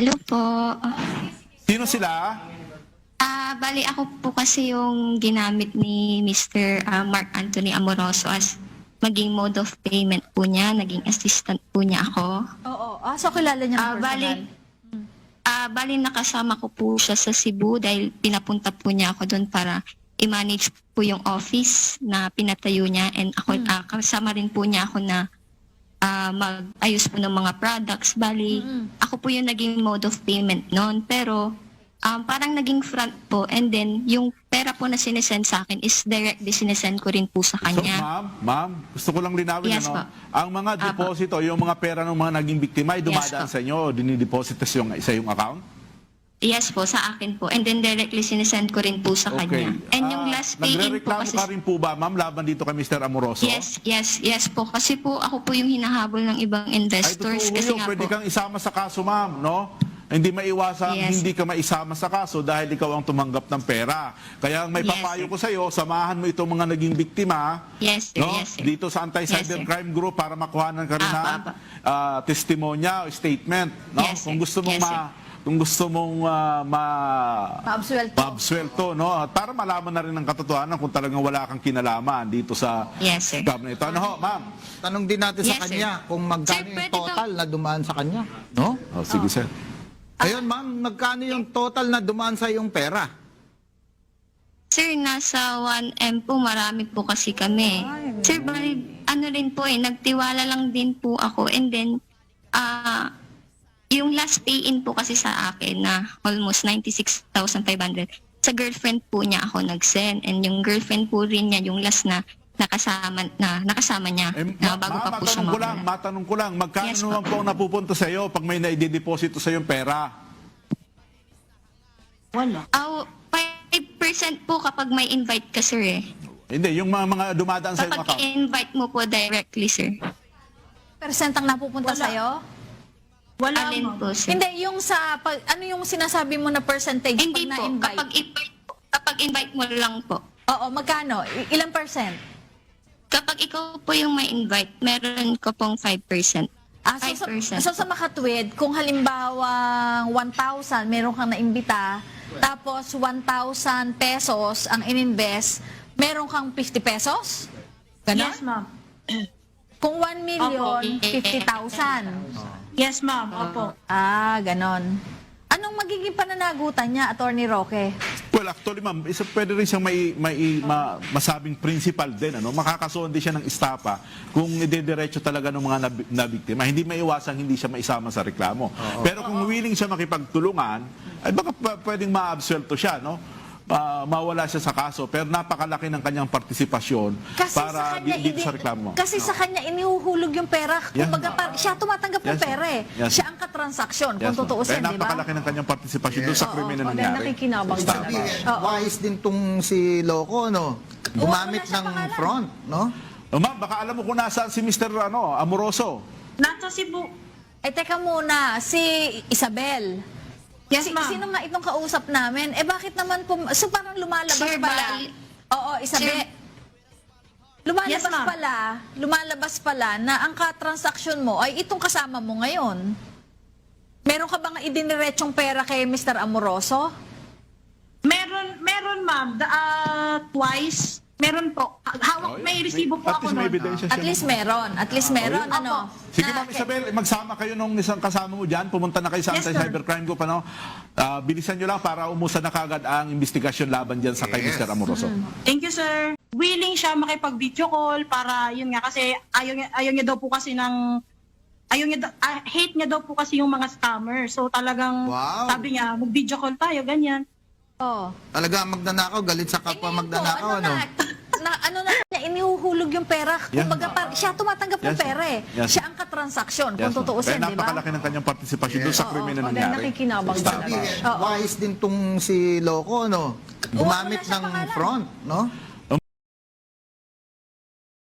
Hello po. Sino sila? Bali ako po kasi yung ginamit ni Mr. Mark Anthony Amoroso as maging mode of payment po niya, naging assistant po niya ako. Oo. So kilala niya ng personal? Bali nakasama ko po siya sa Cebu dahil pinapunta po niya ako doon para i-manage po yung office na pinatayo niya, and ako kasama rin po niya ako na mag-ayos po ng mga products. Bali, ako po yung naging mode of payment noon. Pero parang naging front po, and then yung pera po na sinesend sa akin is directly sinesend ko rin po sa So, kanya. ma'am, gusto ko lang linawin, Yes, ano? po. Ang mga deposito, yung mga pera ng mga naging biktima, ay dumadaan Yes, po. sa inyo o dinideposito sa yung account? Yes po, sa akin po. And then directly sinesend ko rin po sa kanya. And yung last pay-in po Nagre-reklamo kasi... ka rin po ba, ma'am, laban dito kay Mr. Amoroso? Yes po. Kasi po ako po yung hinahabol ng ibang Ay, investors. totoo Kasi yun. nga Pwede po, kang isama sa kaso, ma'am, no? Hindi maiwasan, Yes. hindi ka maisama sa kaso dahil ikaw ang tumanggap ng pera. Kaya ang may Yes, papayo sir. ko sa iyo, samahan mo itong mga naging biktima, Yes, sir. no? Yes, sir. Dito sa Anti-Cybercrime Group para makuhanan ka rin ng testimonya o statement, no? Yes, sir. Kung gusto mong Yes, sir. kung gusto mong Paabsuelto. maabsuelto, no? At para malaman na rin ng katotohanan kung talagang wala kang kinalaman dito sa Yes, sir. scam na ito. Ano ho, ma'am? Tanong din natin Yes, sa kanya kung magkano Sir, yung pwede total na dumaan sa kanya. No? Oh, sige, sir. Ayun, ma'am, magkano yung total na dumaan sa iyong pera? Sir, nasa 1M po, marami po kasi kami. Sir, bali, ano rin po nagtiwala lang din po ako. And then, yung last pay-in po kasi sa akin na almost 96,500, sa girlfriend po niya ako nag-send. And yung girlfriend po rin niya, yung last na nakasama niya na bago pa po siya mawala. matanong ko lang, magkano Yes, naman po ang napupunta sa iyo pag may naidedeposito sa iyong pera? Wala. 5% po kapag may invite ka, sir eh. Hindi, yung mga dumadaan sa iyong Kapag account. i-invite mo po directly, sir. Percent ang napupunta Wala. sa'yo? Wala, Alin ma'am. po, sir? Hindi, yung sa, ano yung sinasabi mo na percentage Hindi pag po. na-invite? Kapag invite mo lang po. Oo, magkano? Ilang percent? Kapag ikaw po yung may invite, meron ko pong 5%. So, 5%. sa makatwid, kung halimbawa 1,000, meron kang naimbita, tapos 1,000 pesos ang ininvest, meron kang 50 pesos? Ganon? Yes, ma'am. Kung 1 million, Opo. 50,000. Yes, ma'am. Opo. Ganon. Anong magiging pananagutan niya, Attorney Roque? Well, actually, ma'am, pwede rin siyang masabing principal din. Ano? Makakasuhan din siya ng estapa kung idediretso talaga ng mga nabiktima. Hindi maiwasan, hindi siya maisama sa reklamo. Pero kung willing siya makipagtulungan, ay baka pwedeng ma-absuelto siya, no? Mawala siya sa kaso, pero napakalaki ng kanyang partisipasyon para dito sa reklamo. Kasi sa kanya inihuhulog yung pera. Yes, Kumbaga, siya tumatanggap ng Yes, pera eh. yes. Siya ang katransaksyon, Yes, kung ma'am. tutuusin, Kaya di ba? napakalaki ng kanyang partisipasyon doon sa krimen na Oo, nangyari. nakikinabang Sabi, Oo. wise din tong si Loco, no? Gumamit wala siyang ng pangalan. front, no? Ma'am, baka alam mo kung nasaan si Mr. Amoroso. Nasa Cebu. Teka muna, si Isabel. Yes, ma'am. Sino nga itong kausap namin? Bakit naman so parang lumalabas Sir, pala. Oo, Isabel. Sir. Lumalabas Yes, ma'am. pala na ang katransaksyon mo ay itong kasama mo ngayon. Meron ka bang idiniretsyong pera kay Mr. Amoroso? Meron, ma'am. Twice. Meron po. Hawak, may resibo po At ako least may nun. ebidensya siya. At least meron. Ano? Sige, Na- Ma'am Isabel, magsama kayo nung isang kasama mo dyan. Pumunta na kayo sa Yes, sir. Anti-Cybercrime Group. Ano? Bilisan nyo lang para umusan na kagad ang investigasyon laban dyan sa kay Yes. Mr. Amoroso. Thank you, sir. Willing siya makipag-video call para, yun nga, kasi ayaw niya daw po kasi hate niya daw po kasi yung mga scammer. So talagang, Wow. sabi niya, mag-video call tayo, ganyan. Oh. Talaga magnanakaw, galit sa kapwa magnanakaw, ano? Ano na niya, inihuhulog yung pera. Yes. Kumbaga, siya tumatanggap ng Yes, pera eh. yes. Siya ang katransaksyon, Yes, kung ma'am. tutuusin, Kaya di ba? napakalaki ng kanyang partisipasyon doon sa krimen na Oo, nangyari. nakikinabang Sabi, talaga. Oo. wise din tong si Loco, no? Gumamit wala siyang ng pangalan. front, no?